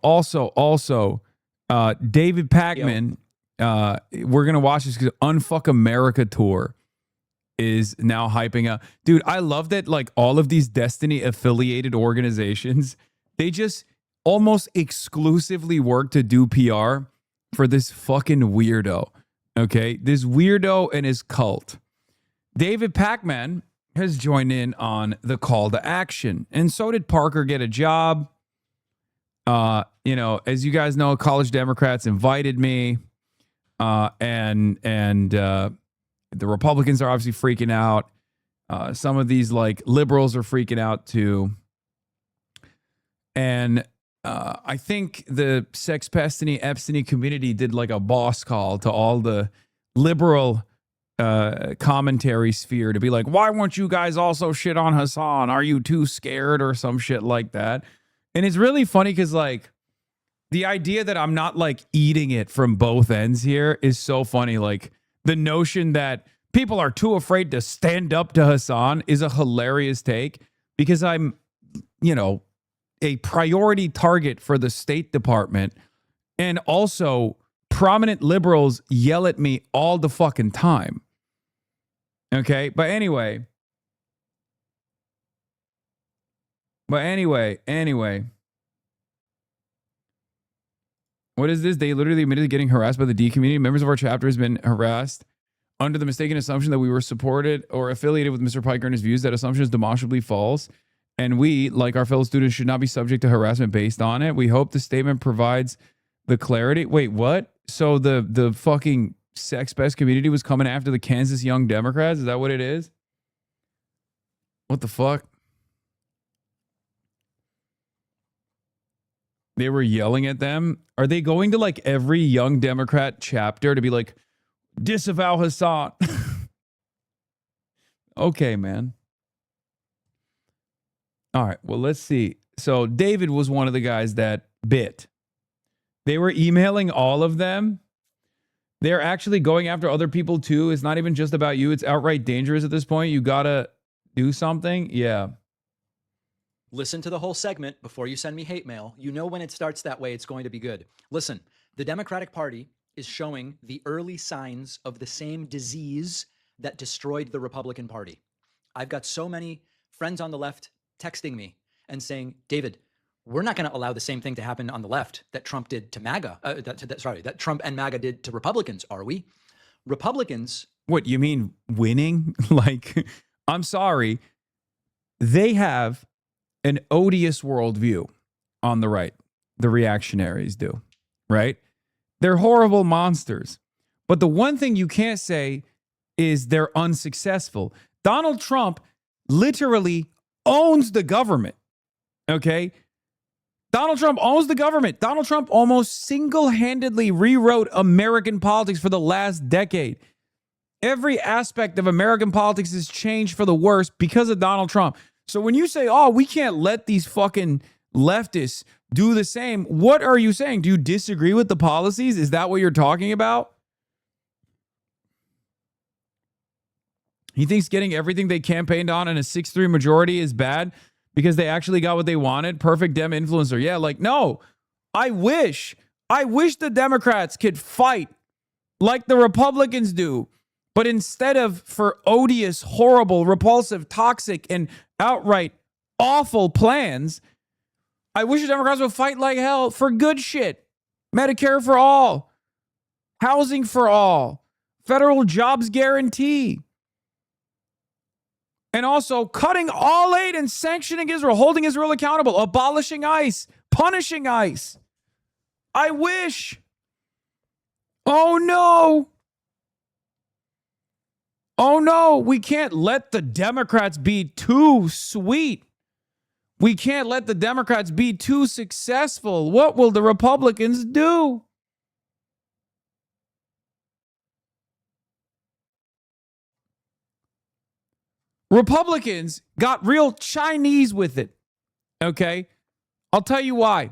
Also, David Pakman, we're going to watch this because Unfuck America tour is now hyping up. Dude, I love that like all of these Destiny affiliated organizations, they just almost exclusively work to do PR for this fucking weirdo. Okay? This weirdo and his cult. David Pakman has joined in on the call to action. And so did Parker Get a Job. As you guys know, College Democrats invited me. And the Republicans are obviously freaking out. Some of these like liberals are freaking out too. And I think the Sex Pestiny Epstein community did like a boss call to all the liberal commentary sphere to be like, why won't you guys also shit on Hasan? Are you too scared or some shit like that? And it's really funny because like the idea that I'm not like eating it from both ends here is so funny. Like the notion that people are too afraid to stand up to Hasan is a hilarious take because I'm, a priority target for the State Department. And also prominent liberals yell at me all the fucking time. Okay. But anyway. What is this? They literally admitted to getting harassed by the D community. Members of our chapter has been harassed under the mistaken assumption that we were supported or affiliated with Mr. Piker and his views. That assumption is demonstrably false. And we, like our fellow students, should not be subject to harassment based on it. We hope the statement provides the clarity. Wait, what? So the fucking sex pest community was coming after the Kansas Young Democrats? Is that what it is? What the fuck? They were yelling at them. Are they going to like every Young Democrat chapter to be like, disavow Hasan? Okay, man. All right, well, let's see. So David was one of the guys that bit. They were emailing all of them. They're actually going after other people too. It's not even just about you. It's outright dangerous at this point. You gotta do something. Yeah. Listen to the whole segment before you send me hate mail. You know when it starts that way, it's going to be good. Listen, the Democratic Party is showing the early signs of the same disease that destroyed the Republican Party. I've got so many friends on the left texting me and saying, David, we're not going to allow the same thing to happen on the left that Trump did to MAGA. That Trump and MAGA did to Republicans, are we? Republicans. What, you mean winning? Like, I'm sorry. They have an odious worldview on the right. The reactionaries do, right? They're horrible monsters. But the one thing you can't say is they're unsuccessful. Donald Trump literally owns the government, okay? Donald Trump owns the government. Donald Trump almost single-handedly rewrote American politics for the last decade. Every aspect of American politics has changed for the worse because of Donald Trump. So when you say, oh, we can't let these fucking leftists do the same, what are you saying? Do you disagree with the policies? Is that what you're talking about? He thinks getting everything they campaigned on in a 6-3 majority is bad because they actually got what they wanted. Perfect Dem influencer. Yeah, like, no, I wish the Democrats could fight like the Republicans do. But instead of for odious, horrible, repulsive, toxic, and outright awful plans, I wish the Democrats would fight like hell for good shit. Medicare for all. Housing for all. Federal jobs guarantee. And also cutting all aid and sanctioning Israel, holding Israel accountable, abolishing ICE, punishing ICE. I wish. Oh no. Oh no, we can't let the Democrats be too sweet. We can't let the Democrats be too successful. What will the Republicans do? Republicans got real Chinese with it. Okay? I'll tell you why.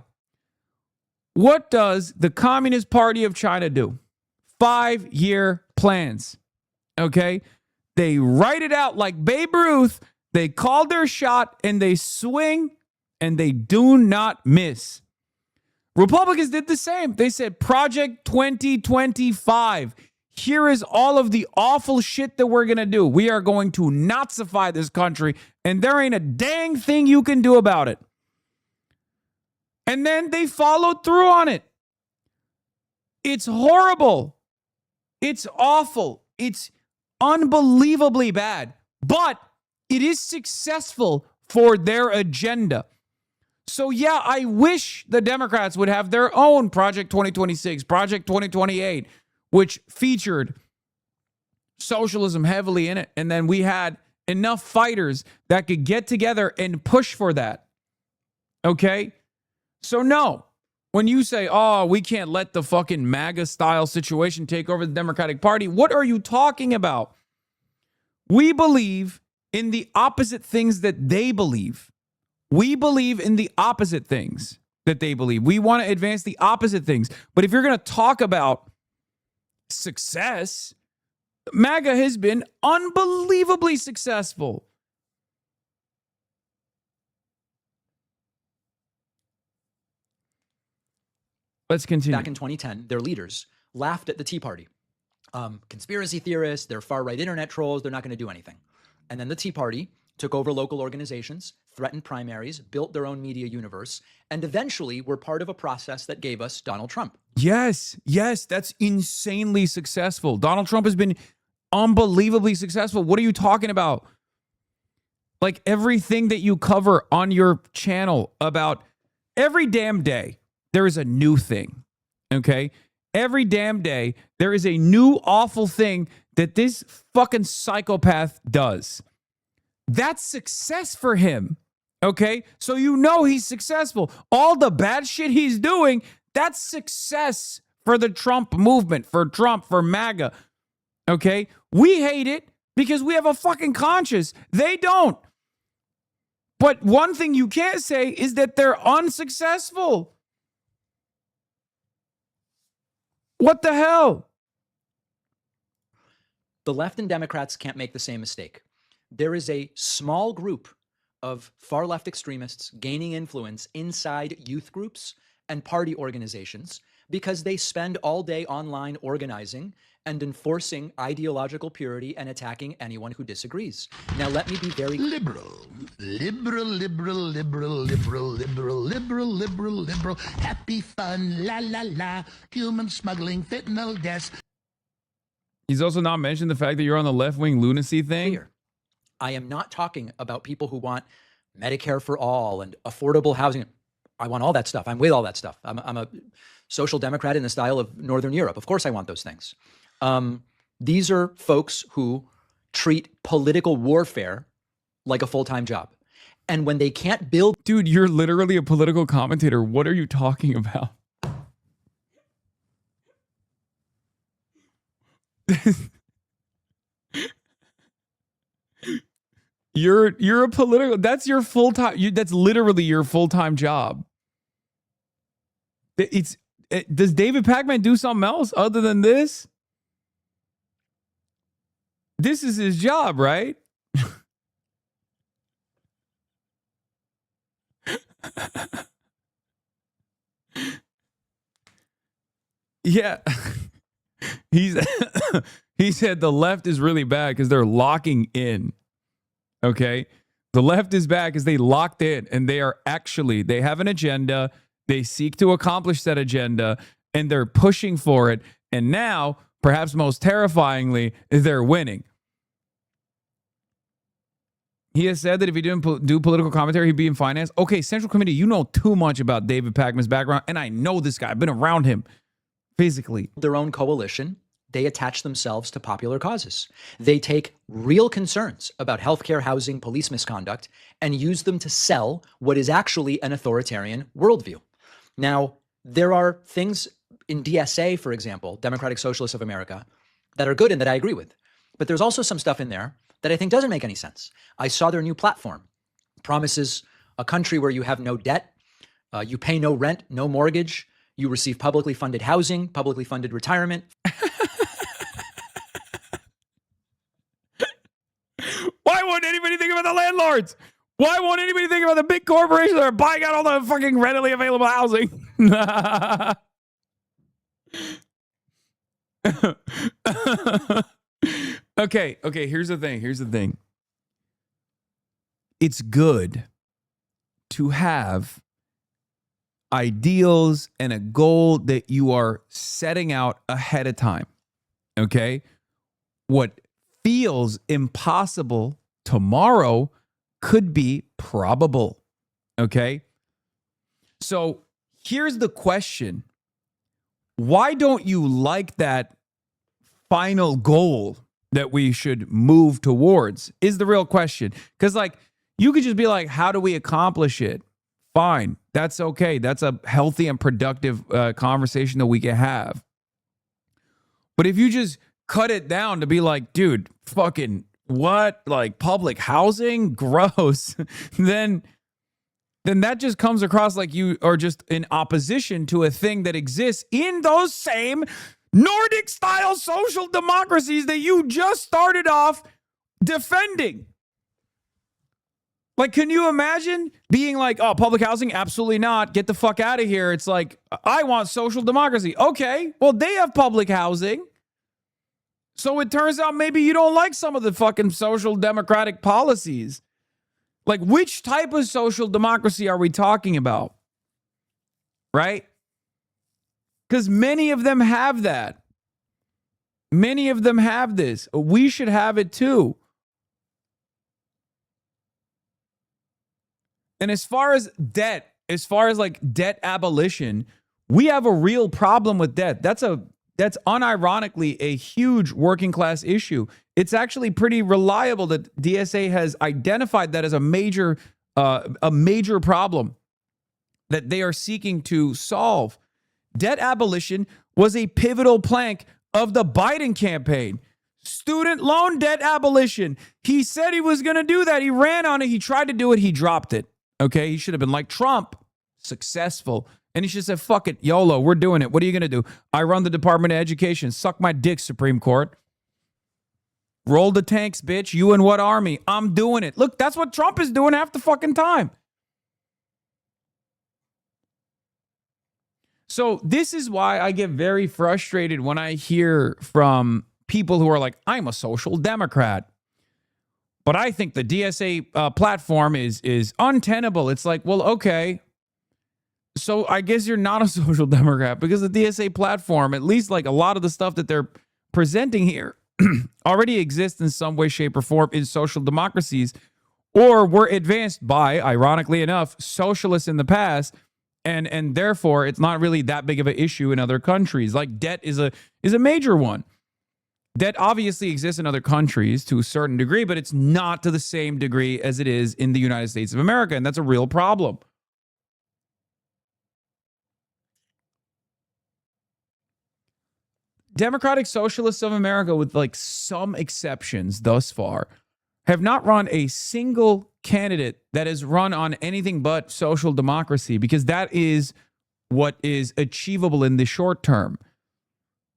What does the Communist Party of China do? 5-year plans. Okay? They write it out like Babe Ruth. They call their shot and they swing and they do not miss. Republicans did the same. They said Project 2025. Here is all of the awful shit that we're going to do. We are going to Nazify this country, and there ain't a dang thing you can do about it. And then they followed through on it. It's horrible. It's awful. It's unbelievably bad. But it is successful for their agenda. So, yeah, I wish the Democrats would have their own Project 2026, Project 2028, which featured socialism heavily in it. And then we had enough fighters that could get together and push for that. Okay? So, no. When you say, oh, we can't let the fucking MAGA-style situation take over the Democratic Party, what are you talking about? We believe in the opposite things that they believe. We believe in the opposite things that they believe. We want to advance the opposite things. But if you're going to talk about success, MAGA has been unbelievably successful. Let's continue. Back in 2010, their leaders laughed at the Tea Party. Conspiracy theorists, they're far-right internet trolls, they're not going to do anything. And then the Tea Party took over local organizations, threatened primaries, built their own media universe, and eventually were part of a process that gave us Donald Trump. Yes, that's insanely successful. Donald Trump has been unbelievably successful. What are you talking about? Like everything that you cover on your channel about every damn day, there is a new thing, okay? Every damn day, there is a new awful thing that this fucking psychopath does. That's success for him, okay? So you know he's successful. All the bad shit he's doing, that's success for the Trump movement, for Trump, for MAGA, okay? We hate it because we have a fucking conscience. They don't. But one thing you can't say is that they're unsuccessful. What the hell? The left and Democrats can't make the same mistake. There is a small group of far-left extremists gaining influence inside youth groups and party organizations because they spend all day online organizing and enforcing ideological purity and attacking anyone who disagrees. Now, let me be very liberal, happy fun, la la la, human smuggling, fentanyl deaths. He's also not mentioned the fact that you're on the left-wing lunacy thing. clear. I am not talking about people who want Medicare for all and affordable housing. I want all that stuff. I'm with all that stuff. I'm a social democrat in the style of Northern Europe. Of course I want those things. These are folks who treat political warfare like a full-time job. And when they can't build... Dude, you're literally a political commentator. What are you talking about? You're a political... That's your full-time... that's literally your full-time job. Does David Pacman do something else other than this? This is his job, right? Yeah. He said the left is really bad because they're locking in. Okay? The left is bad because they locked in and they have an agenda. They seek to accomplish that agenda and they're pushing for it. And now, perhaps most terrifyingly, they're winning. He has said that if he didn't do political commentary, he'd be in finance. Okay, Central Committee, you know too much about David Pacman's background, and I know this guy. I've been around him physically. their own coalition, they attach themselves to popular causes. They take real concerns about healthcare, housing, police misconduct, and use them to sell what is actually an authoritarian worldview. Now, there are things in DSA, for example, Democratic Socialists of America, that are good and that I agree with. But there's also some stuff in there that I think doesn't make any sense. I saw their new platform. Promises a country where you have no debt, you pay no rent, no mortgage, you receive publicly funded housing, publicly funded retirement. Why wouldn't anybody think about the landlords? Why won't anybody think about the big corporations that are buying out all the fucking readily available housing? Okay, here's the thing. It's good to have ideals and a goal that you are setting out ahead of time. Okay? What feels impossible tomorrow could be probable. Okay? So here's the question. Why don't you like that final goal that we should move towards is the real question. Because like you could just be like, how do we accomplish it? Fine. That's okay. That's a healthy and productive conversation that we can have. But if you just cut it down to be like, dude, fucking what? Like public housing? Gross. then that just comes across like you are just in opposition to a thing that exists in those same Nordic-style social democracies that you just started off defending. Like, can you imagine being like, oh, public housing? Absolutely not. Get the fuck out of here. It's like, I want social democracy. Okay, well, they have public housing. So it turns out maybe you don't like some of the fucking social democratic policies. Like, which type of social democracy are we talking about? Right? Because many of them have that. Many of them have this. We should have it too. And as far as debt, like debt abolition, we have a real problem with debt. That's unironically a huge working class issue. It's actually pretty reliable that DSA has identified that as a major problem that they are seeking to solve. Debt abolition was a pivotal plank of the Biden campaign. Student loan debt abolition. He said he was going to do that. He ran on it. He tried to do it. He dropped it. Okay. He should have been like Trump, successful. And he should have said, fuck it, YOLO, we're doing it. What are you going to do? I run the Department of Education. Suck my dick, Supreme Court. Roll the tanks, bitch. You and what army? I'm doing it. Look, that's what Trump is doing half the fucking time. So this is why I get very frustrated when I hear from people who are like, I'm a social democrat, but I think the DSA platform is untenable. It's like, well, okay. So I guess you're not a social democrat because the DSA platform, at least like a lot of the stuff that they're presenting here already exists in some way, shape, or form in social democracies, or were advanced by, ironically enough, socialists in the past. And therefore, it's not really that big of an issue in other countries. Like debt is a major one. Debt obviously exists in other countries to a certain degree, but it's not to the same degree as it is in the United States of America. And that's a real problem. Democratic Socialists of America, with like some exceptions thus far, have not run a single candidate that has run on anything but social democracy, because that is what is achievable in the short term.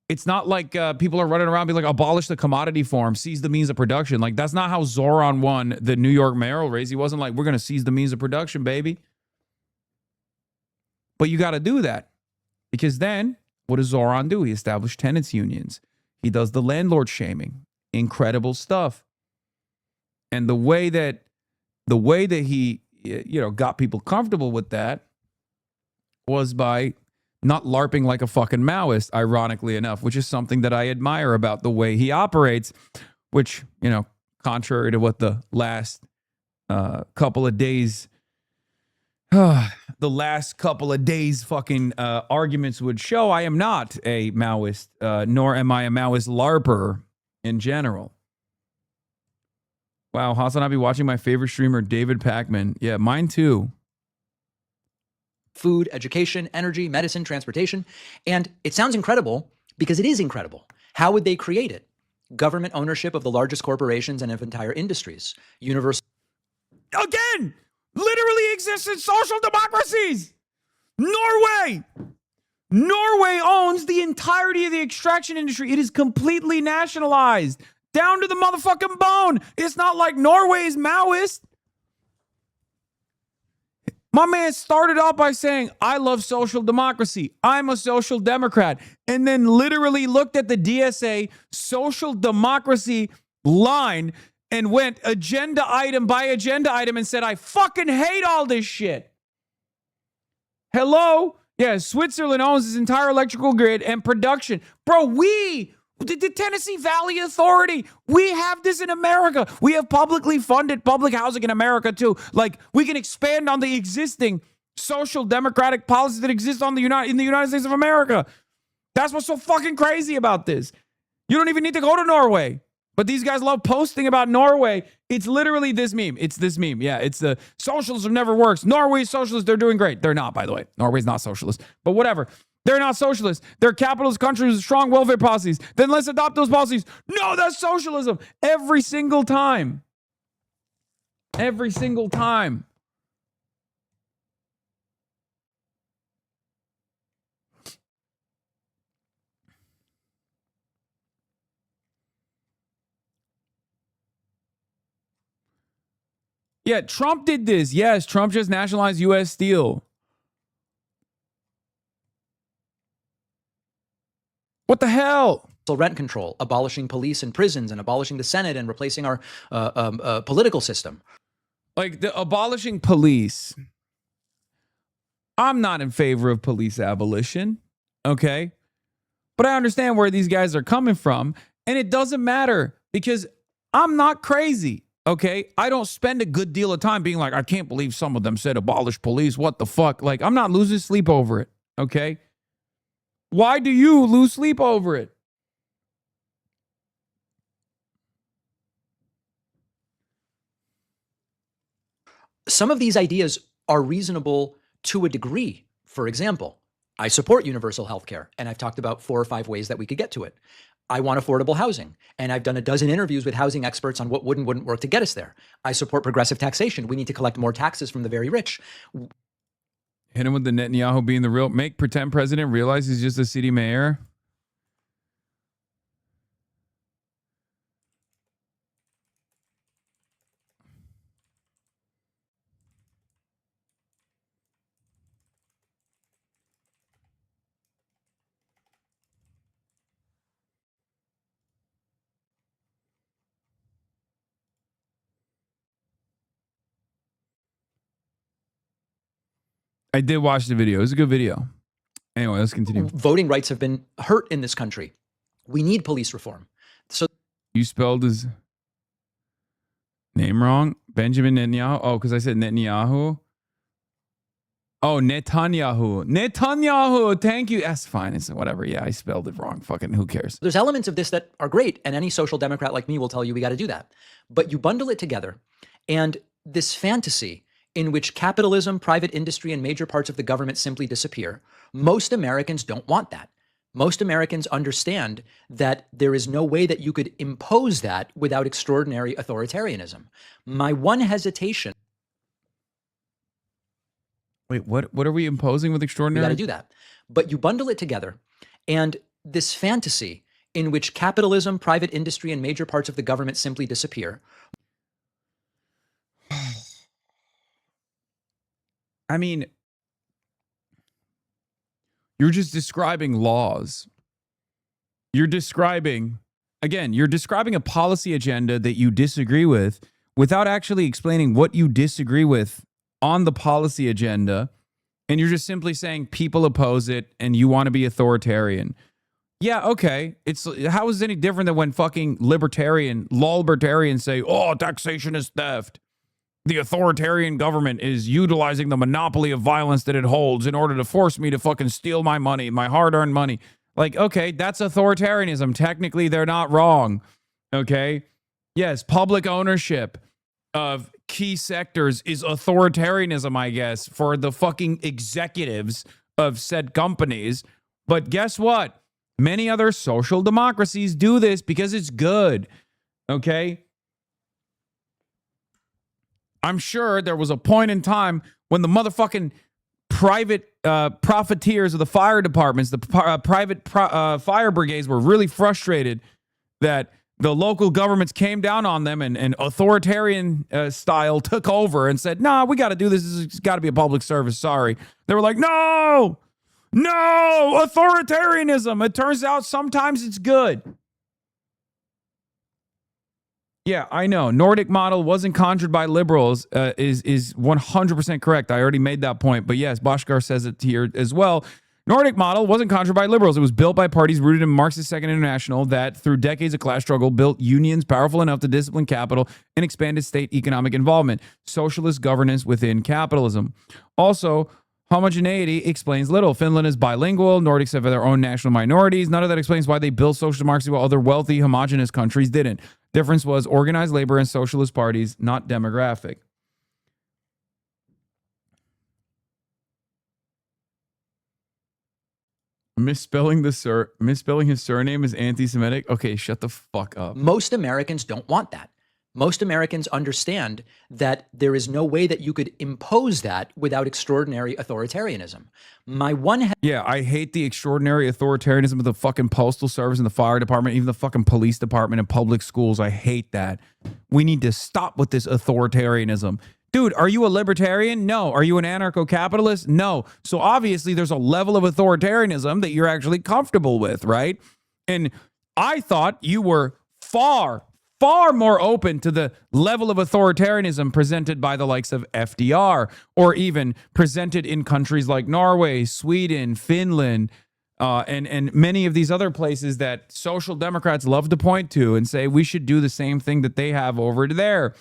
It's not like people are running around being like, abolish the commodity form, seize the means of production. Like, that's not how Zoran won the New York mayoral race. He wasn't like, we're going to seize the means of production, baby. But you got to do that, because then what does Zoran do? He established tenants unions. He does the landlord shaming. Incredible stuff. And the way that he, got people comfortable with that was by not LARPing like a fucking Maoist, ironically enough, which is something that I admire about the way he operates, which, contrary to what the last couple of days, fucking arguments would show, I am not a Maoist, nor am I a Maoist LARPer in general. Wow, Hasan, I'll be watching my favorite streamer, David Pacman. Yeah, mine too. Food, education, energy, medicine, transportation. And it sounds incredible because it is incredible. How would they create it? Government ownership of the largest corporations and of entire industries. Universal. Again, literally exists in social democracies. Norway owns the entirety of the extraction industry. It is completely nationalized. Down to the motherfucking bone. It's not like Norway is Maoist. My man started out by saying, I love social democracy. I'm a social democrat. And then literally looked at the DSA social democracy line and went agenda item by agenda item and said, I fucking hate all this shit. Hello? Yeah, Switzerland owns its entire electrical grid and production. Bro, the Tennessee Valley Authority, we have this in America. We have publicly funded public housing in America too. Like, we can expand on the existing social democratic policies that exist in the United States of America. That's what's so fucking crazy about this. You don't even need to go to Norway. But these guys love posting about Norway. It's literally this meme. It's this meme. Yeah, it's the socialism never works. Norway's socialist. They're doing great. They're not, by the way. Norway's not socialist. But whatever. They're not socialist. They're capitalist countries with strong welfare policies. Then let's adopt those policies. No, that's socialism. Every single time. Every single time. Yeah, Trump did this. Yes, Trump just nationalized U.S. Steel. What the hell? Rent control, abolishing police and prisons, and abolishing the Senate, and replacing our political system. Like, the abolishing police. I'm not in favor of police abolition, okay? But I understand where these guys are coming from, and it doesn't matter because I'm not crazy, okay? I don't spend a good deal of time being like, I can't believe some of them said abolish police. What the fuck? Like, I'm not losing sleep over it, okay? Why do you lose sleep over it? Some of these ideas are reasonable to a degree. For example, I support universal health care, and I've talked about 4 or 5 ways that we could get to it. I want affordable housing, and I've done a dozen interviews with housing experts on what would and wouldn't work to get us there. I support progressive taxation. We need to collect more taxes from the very rich. Hit him with the Netanyahu being the real, make pretend president realize he's just a city mayor. I did watch the video. It was a good video. Anyway, let's continue. Voting rights have been hurt in this country. We need police reform. So you spelled his name wrong? Benjamin Netanyahu? Oh, because I said Netanyahu. Oh, Netanyahu. Netanyahu. Thank you. That's fine. It's whatever. Yeah, I spelled it wrong. Fucking who cares? there's elements of this that are great, and any social democrat like me will tell you we got to do that. But you bundle it together, and this fantasy in which capitalism, private industry, and major parts of the government simply disappear, most Americans don't want that. Most Americans understand that there is no way that you could impose that without extraordinary authoritarianism. My one hesitation. Wait, what are we imposing with extraordinary? We got to do that. But you bundle it together, and this fantasy in which capitalism, private industry, and major parts of the government simply disappear. I mean, you're just describing laws. You're describing a policy agenda that you disagree with without actually explaining what you disagree with on the policy agenda. And you're just simply saying people oppose it and you want to be authoritarian. Yeah, okay. How is it any different than when fucking libertarians say, oh, taxation is theft. The authoritarian government is utilizing the monopoly of violence that it holds in order to force me to fucking steal my money, my hard-earned money. Like, okay, that's authoritarianism. Technically, they're not wrong. Okay? Yes, public ownership of key sectors is authoritarianism, I guess, for the fucking executives of said companies. But guess what? Many other social democracies do this because it's good. Okay? I'm sure there was a point in time when the motherfucking private profiteers of the fire departments, the private fire brigades were really frustrated that the local governments came down on them and authoritarian style took over and said, nah, we got to do this. It's got to be a public service. Sorry. They were like, no, authoritarianism. It turns out sometimes it's good. Yeah, I know. Nordic model wasn't conjured by liberals is 100% correct. I already made that point. But yes, Bhaskar says it here as well. Nordic model wasn't conjured by liberals. It was built by parties rooted in Marxist Second International that, through decades of class struggle, built unions powerful enough to discipline capital and expanded state economic involvement. Socialist governance within capitalism. Also, homogeneity explains little. Finland is bilingual. Nordics have their own national minorities. None of that explains why they built social democracy while other wealthy, homogenous countries didn't. Difference was organized labor and socialist parties, not demographic. Misspelling his surname is anti-Semitic. Okay, shut the fuck up. Most Americans don't want that. Most Americans understand that there is no way that you could impose that without extraordinary authoritarianism. Yeah, I hate the extraordinary authoritarianism of the fucking postal service and the fire department, even the fucking police department and public schools. I hate that. We need to stop with this authoritarianism. Dude, are you a libertarian? No. Are you an anarcho-capitalist? No. So obviously there's a level of authoritarianism that you're actually comfortable with, right? And I thought you were far more open to the level of authoritarianism presented by the likes of FDR, or even presented in countries like Norway, Sweden, Finland, and many of these other places that social democrats love to point to and say we should do the same thing that they have over there.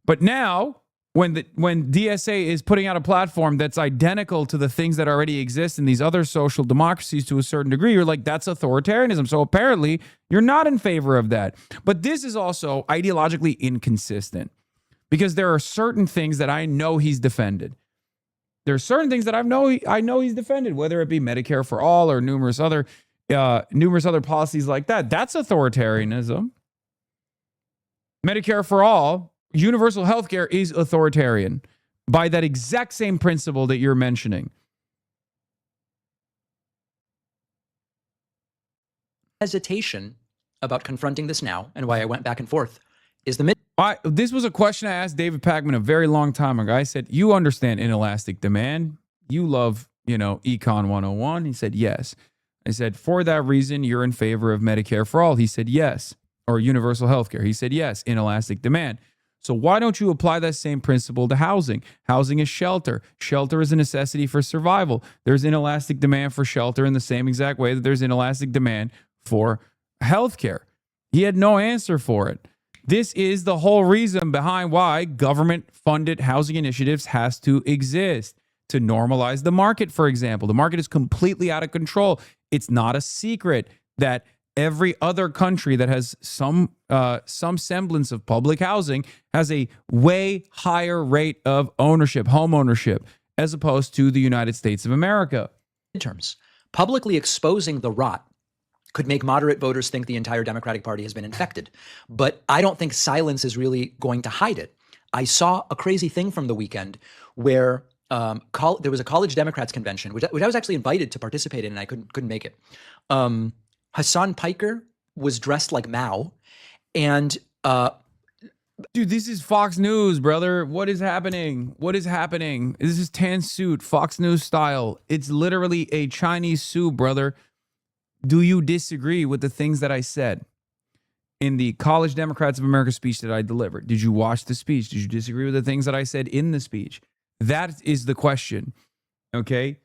But now, when DSA is putting out a platform that's identical to the things that already exist in these other social democracies to a certain degree, you're like, that's authoritarianism. So apparently you're not in favor of that. But this is also ideologically inconsistent, because there are certain things that I know he's defended. There are certain things that I know he's defended, whether it be Medicare for all or numerous other policies like that. That's authoritarianism. Medicare for all, universal healthcare is authoritarian by that exact same principle that you're mentioning. Hesitation about confronting this now, and why I went back and forth, is this was a question I asked David Pakman a very long time ago. I said, you understand inelastic demand. You love, Econ 101. He said, yes. I said, for that reason, you're in favor of Medicare for all. He said, yes. Or universal healthcare. He said, yes, inelastic demand. So why don't you apply that same principle to housing? Housing is shelter. Shelter is a necessity for survival. There's inelastic demand for shelter in the same exact way that there's inelastic demand for healthcare. He had no answer for it. This is the whole reason behind why government-funded housing initiatives has to exist, to normalize the market, for example. The market is completely out of control. It's not a secret that every other country that has some semblance of public housing has a way higher rate of ownership, home ownership, as opposed to the United States of America. Midterms. Publicly exposing the rot could make moderate voters think the entire Democratic Party has been infected. But I don't think silence is really going to hide it. I saw a crazy thing from the weekend where there was a college Democrats convention, which I was actually invited to participate in, and I couldn't make it. Hasan Piker was dressed like Mao, and dude, this is Fox News, brother. What is happening? This is tan suit, Fox News style. It's literally a Chinese suit, brother. Do you disagree with the things that I said in the College Democrats of America speech that I delivered? Did you watch the speech? Did you disagree with the things that I said in the speech? That is the question, okay?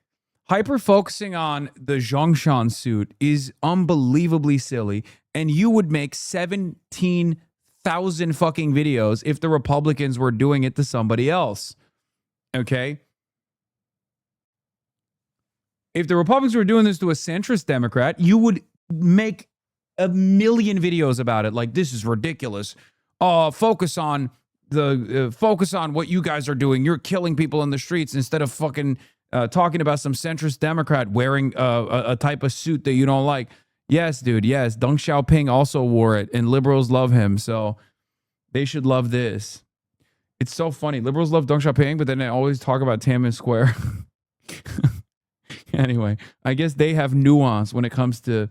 Hyper-focusing on the Zhongshan suit is unbelievably silly, and you would make 17,000 fucking videos if the Republicans were doing it to somebody else, okay? If the Republicans were doing this to a centrist Democrat, you would make a million videos about it. Like, this is ridiculous. Focus on what you guys are doing. You're killing people in the streets instead of fucking talking about some centrist Democrat wearing a type of suit that you don't like. Yes, dude. Yes. Deng Xiaoping also wore it, and liberals love him. So they should love this. It's so funny. Liberals love Deng Xiaoping, but then they always talk about Tiananmen Square. Anyway, I guess they have nuance when it comes to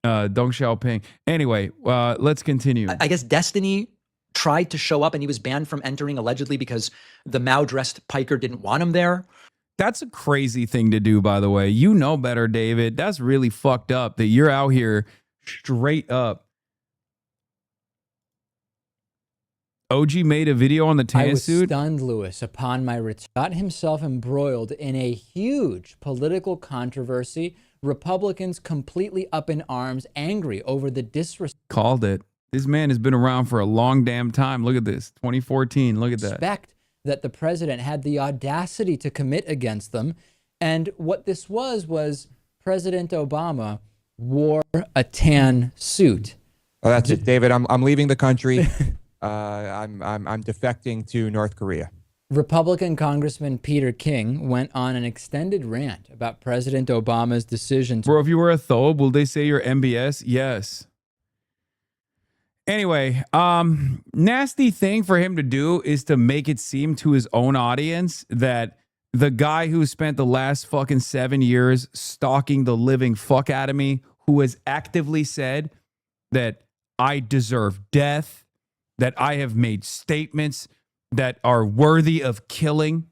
Deng Xiaoping. Anyway, let's continue. I guess Destiny tried to show up and he was banned from entering allegedly because the Mao-dressed Piker didn't want him there. That's a crazy thing to do, by the way. You know better, David. That's really fucked up that you're out here straight up. OG made a video on the tan I was suit. stunned, Lewis, upon my return. Got himself embroiled in a huge political controversy. Republicans completely up in arms, angry over the disrespect Called it. This man has been around for a long damn time. Look at this. 2014. Look at that. that the president had the audacity to commit against them. And what this was President Obama wore a tan suit. Oh, that's it, David. I'm leaving the country. I'm defecting to North Korea. Republican Congressman Peter King went on an extended rant about President Obama's decision to Bro, if you were a thobe, will they say you're MBS? Yes. Anyway, nasty thing for him to do is to make it seem to his own audience that the guy who spent the last fucking 7 years stalking the living fuck out of me, who has actively said that I deserve death, that I have made statements that are worthy of killing,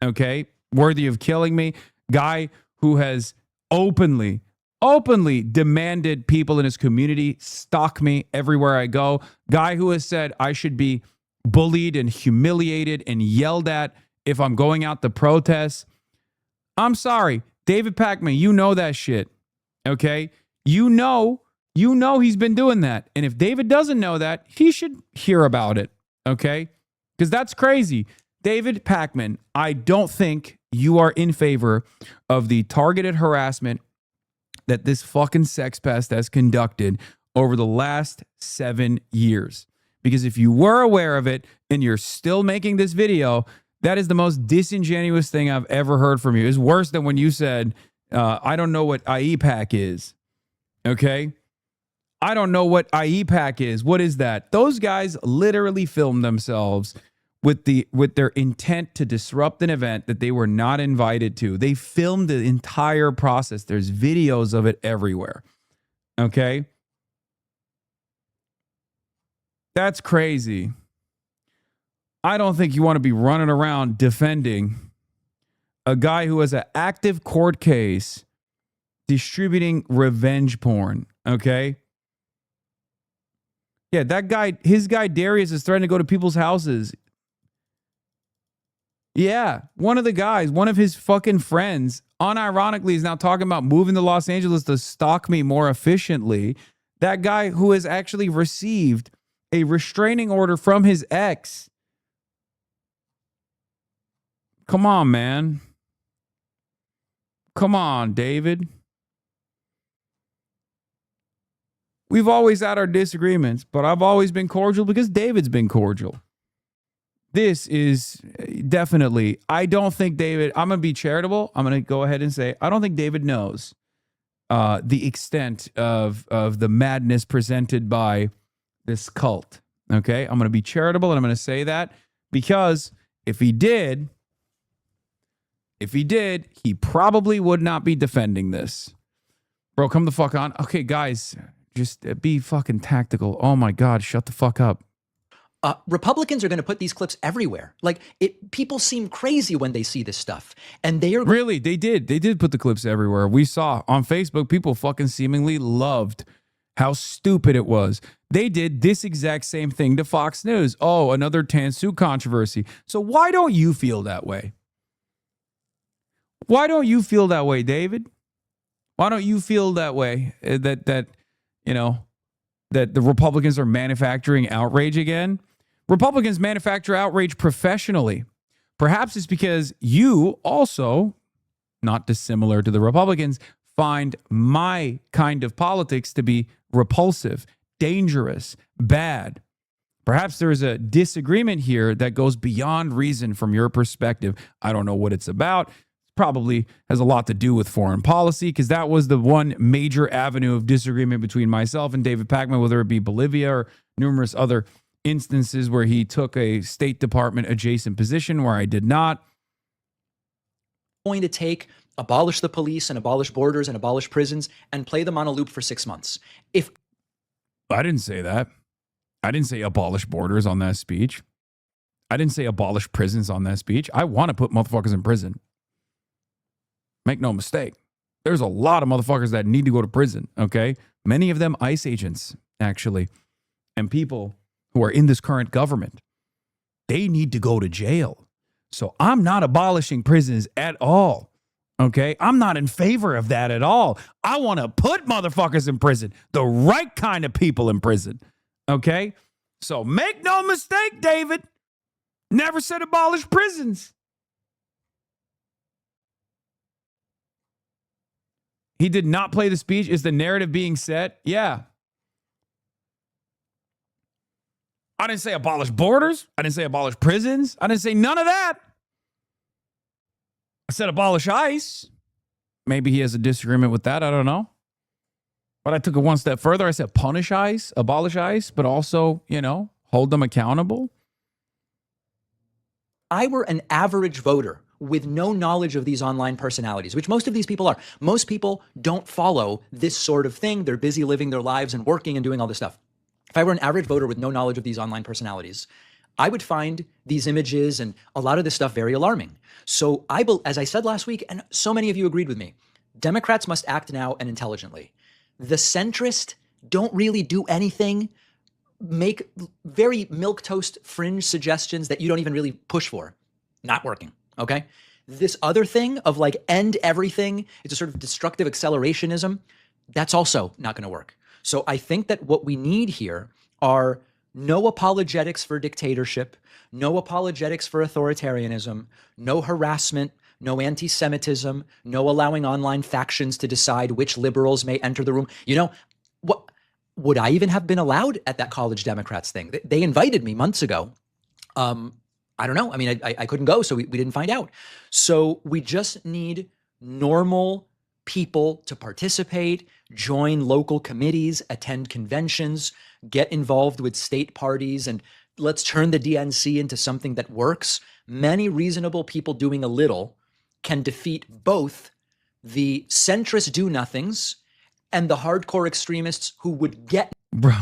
okay? Worthy of killing me. Guy who has openly demanded people in his community stalk me everywhere I go. Guy who has said I should be bullied and humiliated and yelled at if I'm going out to protest. I'm sorry, David Pakman, you know that shit, okay? You know he's been doing that. And if David doesn't know that, he should hear about it, okay? Because that's crazy. David Pakman, I don't think you are in favor of the targeted harassment that this fucking sex pest has conducted over the last 7 years. Because if you were aware of it and you're still making this video, that is the most disingenuous thing I've ever heard from you. It's worse than when you said, I don't know what IEPAC is. Okay? I don't know what IEPAC is. What is that? Those guys literally filmed themselves with their intent to disrupt an event that they were not invited to. They filmed the entire process. There's videos of it everywhere. Okay? That's crazy. I don't think you want to be running around defending a guy who has an active court case distributing revenge porn. Okay? Yeah, that guy, his guy Darius is threatening to go to people's houses. Yeah, one of the guys, one of his fucking friends, unironically is now talking about moving to Los Angeles to stalk me more efficiently. That guy who has actually received a restraining order from his ex. Come on, man. Come on, David. We've always had our disagreements, but I've always been cordial because David's been cordial. This is definitely, I don't think David, I'm going to be charitable. I'm going to go ahead and say, I don't think David knows the extent of the madness presented by this cult. Okay? I'm going to be charitable and I'm going to say that because if he did, he probably would not be defending this. Bro, come the fuck on. Okay, guys, just be fucking tactical. Oh my God, shut the fuck up. Republicans are going to put these clips everywhere. Like, people seem crazy when they see this stuff. And they are... Really, they did. They did put the clips everywhere. We saw on Facebook, people fucking seemingly loved how stupid it was. They did this exact same thing to Fox News. Oh, another tan suit controversy. So why don't you feel that way? Why don't you feel that way, David? Why don't you feel that way? That the Republicans are manufacturing outrage again? Republicans manufacture outrage professionally. Perhaps it's because you also, not dissimilar to the Republicans, find my kind of politics to be repulsive, dangerous, bad. Perhaps there's a disagreement here that goes beyond reason from your perspective. I don't know what it's about. Probably has a lot to do with foreign policy, because that was the one major avenue of disagreement between myself and David Pakman, whether it be Bolivia or numerous other instances where he took a State Department adjacent position where I did not. Going to take abolish the police and abolish borders and abolish prisons and play them on a loop for 6 months. If I didn't say that. I didn't say abolish borders on that speech. I didn't say abolish prisons on that speech. I want to put motherfuckers in prison. Make no mistake. There's a lot of motherfuckers that need to go to prison, okay? Many of them ICE agents, actually, and people who are in this current government. They need to go to jail. So I'm not abolishing prisons at all, okay? I'm not in favor of that at all. I want to put motherfuckers in prison, the right kind of people in prison, okay? So make no mistake, David. Never said abolish prisons. He did not play the speech. Is the narrative being set? Yeah. I didn't say abolish borders. I didn't say abolish prisons. I didn't say none of that. I said abolish ICE. Maybe he has a disagreement with that. I don't know. But I took it one step further. I said punish ICE, abolish ICE, but also, hold them accountable. I were an average voter with no knowledge of these online personalities, which most of these people are. Most people don't follow this sort of thing. They're busy living their lives and working and doing all this stuff. If I were an average voter with no knowledge of these online personalities, I would find these images and a lot of this stuff very alarming. So as I said last week, and so many of you agreed with me, Democrats must act now and intelligently. The centrists don't really do anything, make very milquetoast fringe suggestions that you don't even really push for. Not working, okay? This other thing of like end everything, it's a sort of destructive accelerationism, that's also not going to work. So I think that what we need here are no apologetics for dictatorship, no apologetics for authoritarianism, no harassment, no anti-Semitism, no allowing online factions to decide which liberals may enter the room. What would I even have been allowed at that college Democrats thing? They invited me months ago. I don't know. I mean, I couldn't go, so we didn't find out. So we just need normal people to participate, join local committees, attend conventions, get involved with state parties, and let's turn the DNC into something that works. Many reasonable people doing a little can defeat both the centrist do-nothings and the hardcore extremists who would get... Bro.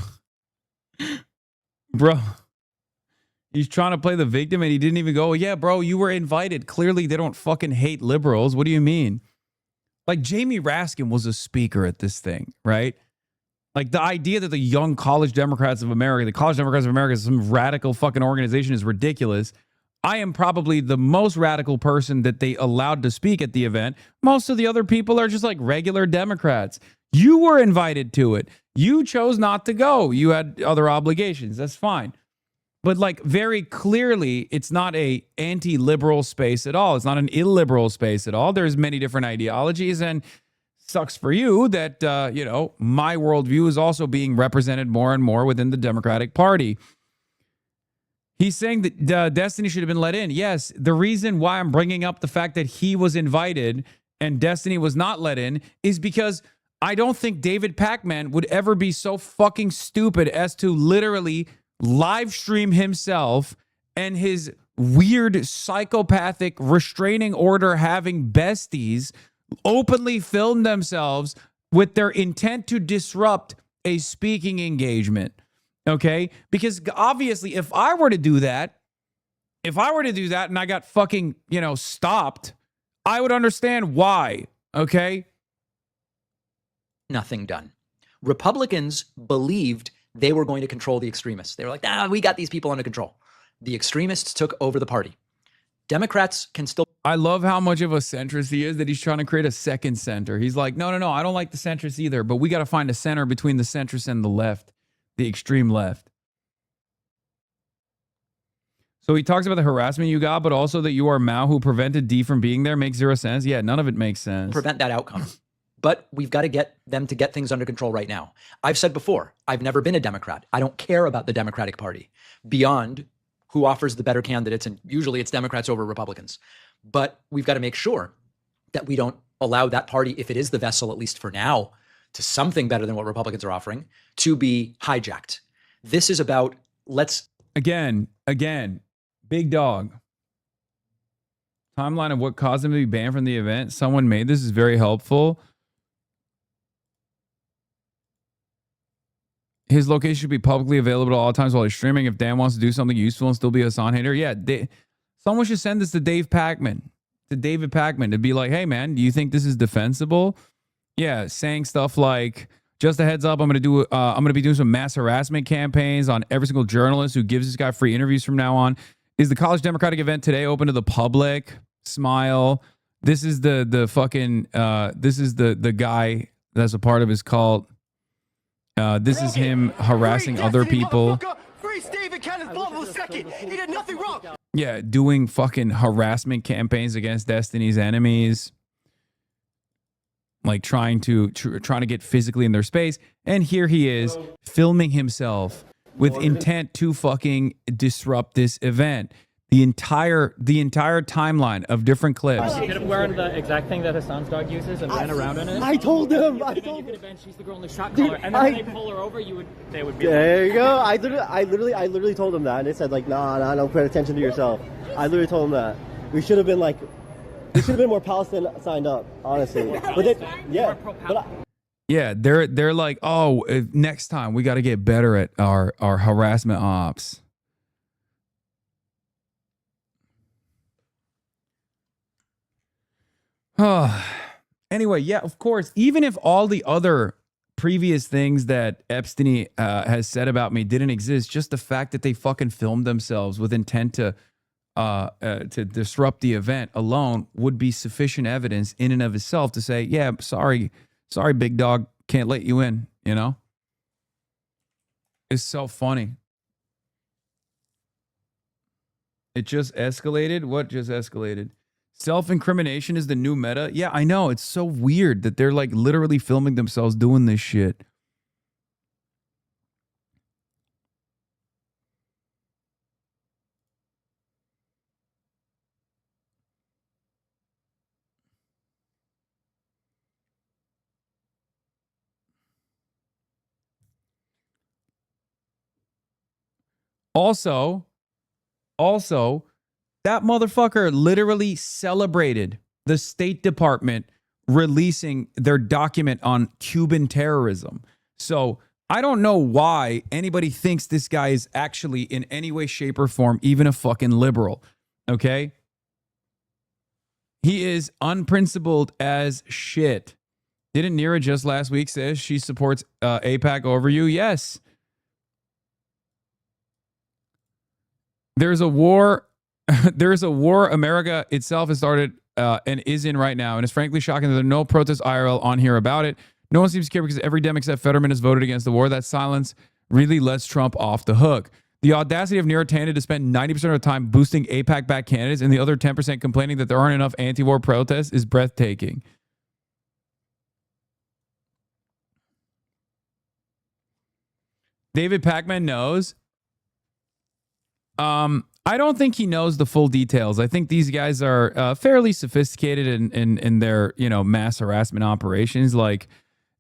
He's trying to play the victim and he didn't even go, yeah, bro, you were invited. Clearly, they don't fucking hate liberals. What do you mean? Like, Jamie Raskin was a speaker at this thing, right? Like, the idea that the young College Democrats of America, the College Democrats of America is some radical fucking organization is ridiculous. I am probably the most radical person that they allowed to speak at the event. Most of the other people are just like regular Democrats. You were invited to it. You chose not to go. You had other obligations. That's fine. But like very clearly, it's not a anti-liberal space at all. It's not an illiberal space at all. There's many different ideologies, and sucks for you that, my worldview is also being represented more and more within the Democratic Party. He's saying that Destiny should have been let in. Yes, the reason why I'm bringing up the fact that he was invited and Destiny was not let in is because I don't think David Pacman would ever be so fucking stupid as to literally live stream himself and his weird psychopathic restraining order having besties openly film themselves with their intent to disrupt a speaking engagement. Okay? Because obviously, if I were to do that and I got fucking, stopped, I would understand why. Okay? Nothing done. Republicans believed they were going to control the extremists. They were like, we got these people under control. The extremists took over the party. Democrats can still... I love how much of a centrist he is that he's trying to create a second center. He's like, no, I don't like the centrists either, but we got to find a center between the centrists and the left, the extreme left. So he talks about the harassment you got, but also that you are Mao who prevented D from being there. Makes zero sense. Yeah, none of it makes sense. Prevent that outcome. But we've got to get them to get things under control right now. I've said before, I've never been a Democrat. I don't care about the Democratic Party beyond who offers the better candidates. And usually it's Democrats over Republicans. But we've got to make sure that we don't allow that party, if it is the vessel, at least for now, to something better than what Republicans are offering, to be hijacked. This is about Again, big dog. Timeline of what caused him to be banned from the event. Someone made this is very helpful. His location should be publicly available at all times while he's streaming. If Dan wants to do something useful and still be a Hasan hater, yeah, someone should send this to David Pakman to be like, hey man, do you think this is defensible? Yeah, saying stuff like, just a heads up, I'm gonna be doing some mass harassment campaigns on every single journalist who gives this guy free interviews from now on. Is the College Democratic event today open to the public? Smile. This is the fucking this is the guy that's a part of his cult. This is him harassing other people. Yeah, doing fucking harassment campaigns against Destiny's enemies. Like trying to get physically in their space. And here he is filming himself with intent to fucking disrupt this event. The entire timeline of different clips. You could have worn the exact thing that Hassan's dog uses and ran around in it. I told him. You could have been, she's the girl in the shot collar, and then when they pull her over, they would be. There you go. I literally told him that, and they said like, nah, don't pay attention to yourself. I literally told him that. We should have been more Palestine signed up, honestly. But yeah, they're like, oh, next time we got to get better at our harassment ops. Anyway, yeah, of course, even if all the other previous things that Epstein has said about me didn't exist, just the fact that they fucking filmed themselves with intent to disrupt the event alone would be sufficient evidence in and of itself to say, yeah, sorry, big dog, can't let you in, you know? It's so funny. It just escalated? What just escalated? Self-incrimination is the new meta? Yeah, I know. It's so weird that they're like literally filming themselves doing this shit. Also, that motherfucker literally celebrated the State Department releasing their document on Cuban terrorism. So I don't know why anybody thinks this guy is actually in any way, shape, or form even a fucking liberal. Okay? He is unprincipled as shit. Didn't Nira just last week say she supports AIPAC over you? Yes. There's a war. There's a war America itself has started and is in right now. And it's frankly shocking that there are no protests IRL on here about it. No one seems to care because every Dem except Fetterman has voted against the war. That silence really lets Trump off the hook. The audacity of Nira Tanda to spend 90% of the time boosting AIPAC-backed candidates and the other 10% complaining that there aren't enough anti-war protests is breathtaking. David Pakman knows. I don't think he knows the full details. I think these guys are fairly sophisticated in their, mass harassment operations. Like,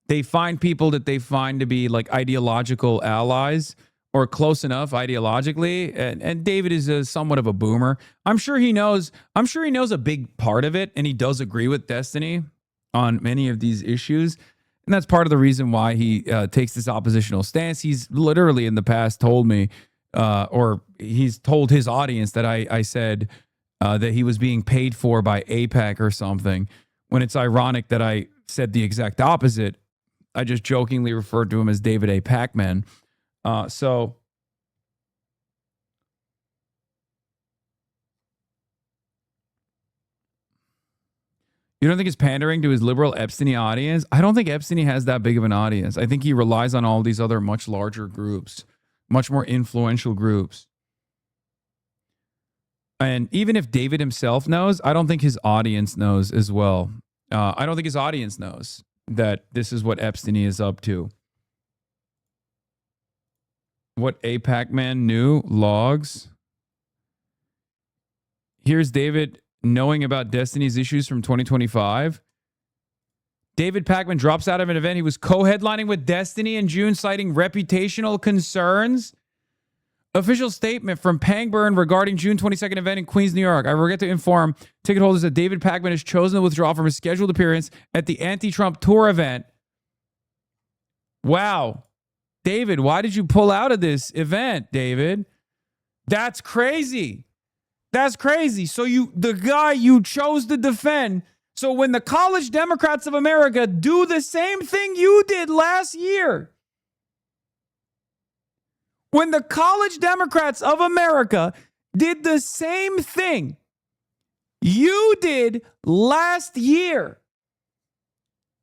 they find people that they find to be like ideological allies or close enough ideologically. And David is somewhat of a boomer. I'm sure he knows a big part of it, and he does agree with Destiny on many of these issues. And that's part of the reason why he takes this oppositional stance. He's literally in the past told me, or he's told his audience that I said that he was being paid for by AIPAC or something, when it's ironic that I said the exact opposite. I just jokingly referred to him as David A. Pakman. So you don't think it's pandering to his liberal Epstein audience? I don't think Epstein has that big of an audience. I think he relies on all these other much larger groups, much more influential groups. And even if David himself knows, I don't think his audience knows as well. I don't think his audience knows that this is what Epstein is up to. What AIPAC man knew, logs. Here's David knowing about Destiny's issues from 2025. David Pakman drops out of an event he was co-headlining with Destiny in June, citing reputational concerns. Official statement from Pangburn regarding June 22nd event in Queens, New York. I regret to inform ticket holders that David Pakman has chosen to withdraw from his scheduled appearance at the anti-Trump tour event. Wow. David, why did you pull out of this event, David? That's crazy. That's crazy. So the guy you chose to defend. So when the college Democrats of America do the same thing you did last year, when the college Democrats of America did the same thing you did last year,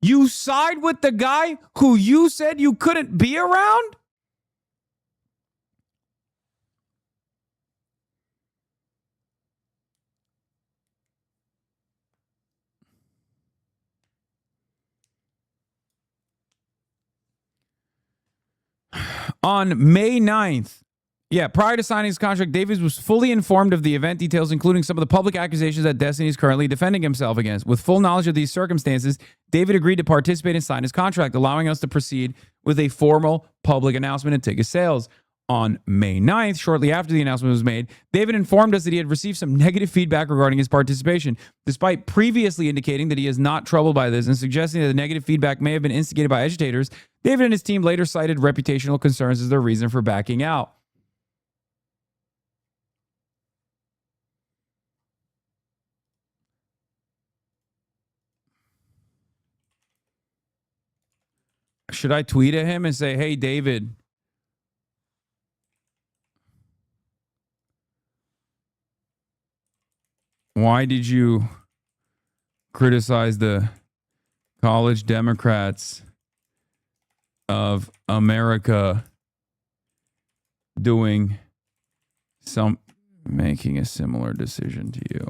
you side with the guy who you said you couldn't be around? On May 9th, prior to signing his contract, Davies was fully informed of the event details, including some of the public accusations that Destiny is currently defending himself against. With full knowledge of these circumstances, David agreed to participate and sign his contract, allowing us to proceed with a formal public announcement and ticket sales. On May 9th, shortly after the announcement was made, David informed us that he had received some negative feedback regarding his participation, despite previously indicating that he is not troubled by this and suggesting that the negative feedback may have been instigated by agitators. David and his team later cited reputational concerns as their reason for backing out. Should I tweet at him and say, hey, David, why did you criticize the college Democrats of America making a similar decision to you?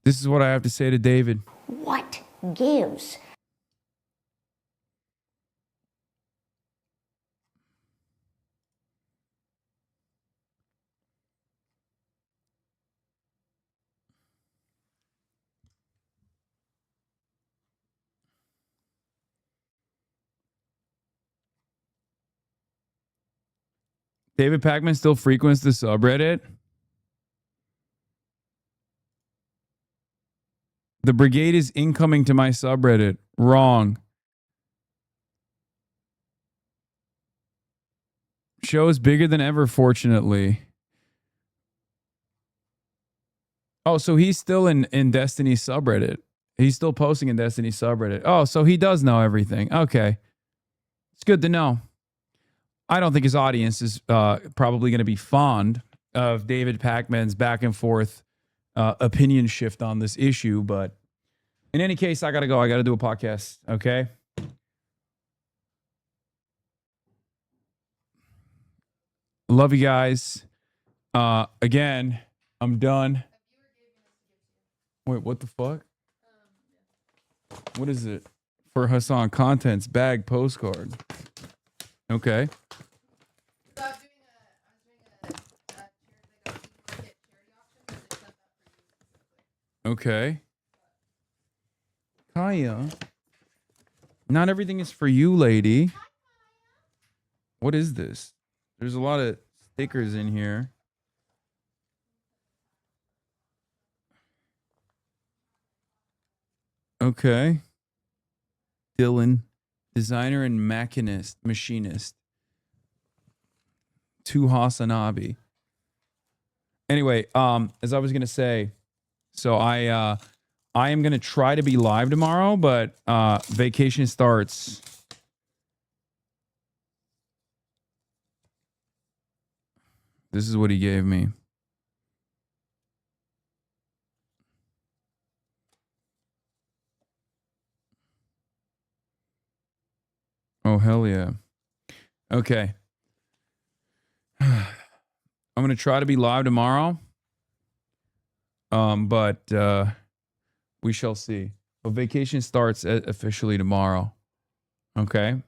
This is what I have to say to David. What gives? David Pakman still frequents the subreddit. The brigade is incoming to my subreddit. Wrong. Show is bigger than ever, fortunately. Oh, so he's still in Destiny's subreddit. He's still posting in Destiny's subreddit. Oh, so he does know everything. Okay. It's good to know. I don't think his audience is probably going to be fond of David Pakman's back and forth opinion shift on this issue. But in any case, I got to go. I got to do a podcast. Okay. Love you guys. Again, I'm done. Wait, what the fuck? What is it? For Hasan Contents bag postcard. Okay. Okay. Kaya. Not everything is for you, lady. What is this? There's a lot of stickers in here. Okay. Dylan, designer and machinist. To Hasanabi. Anyway, as I was gonna say, so I am gonna try to be live tomorrow, but vacation starts. This is what he gave me. Oh, hell yeah. Okay. I'm going to try to be live tomorrow. But we shall see. But vacation starts officially tomorrow. Okay.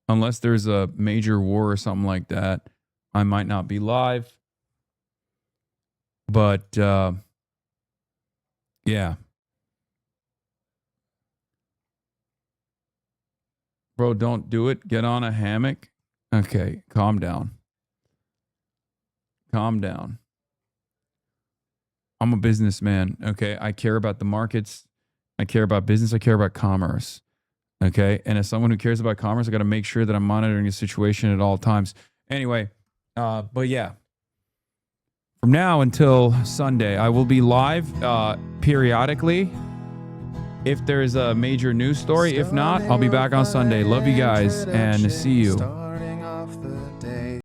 Unless there's a major war or something like that, I might not be live. But yeah. Bro, don't do it. Get on a hammock. Okay, calm down. Calm down. I'm a businessman, okay? I care about the markets. I care about business. I care about commerce, okay? And as someone who cares about commerce, I got to make sure that I'm monitoring the situation at all times. Anyway, but yeah. From now until Sunday, I will be live periodically if there's a major news story. If not, I'll be back on Sunday. Love you guys and see you.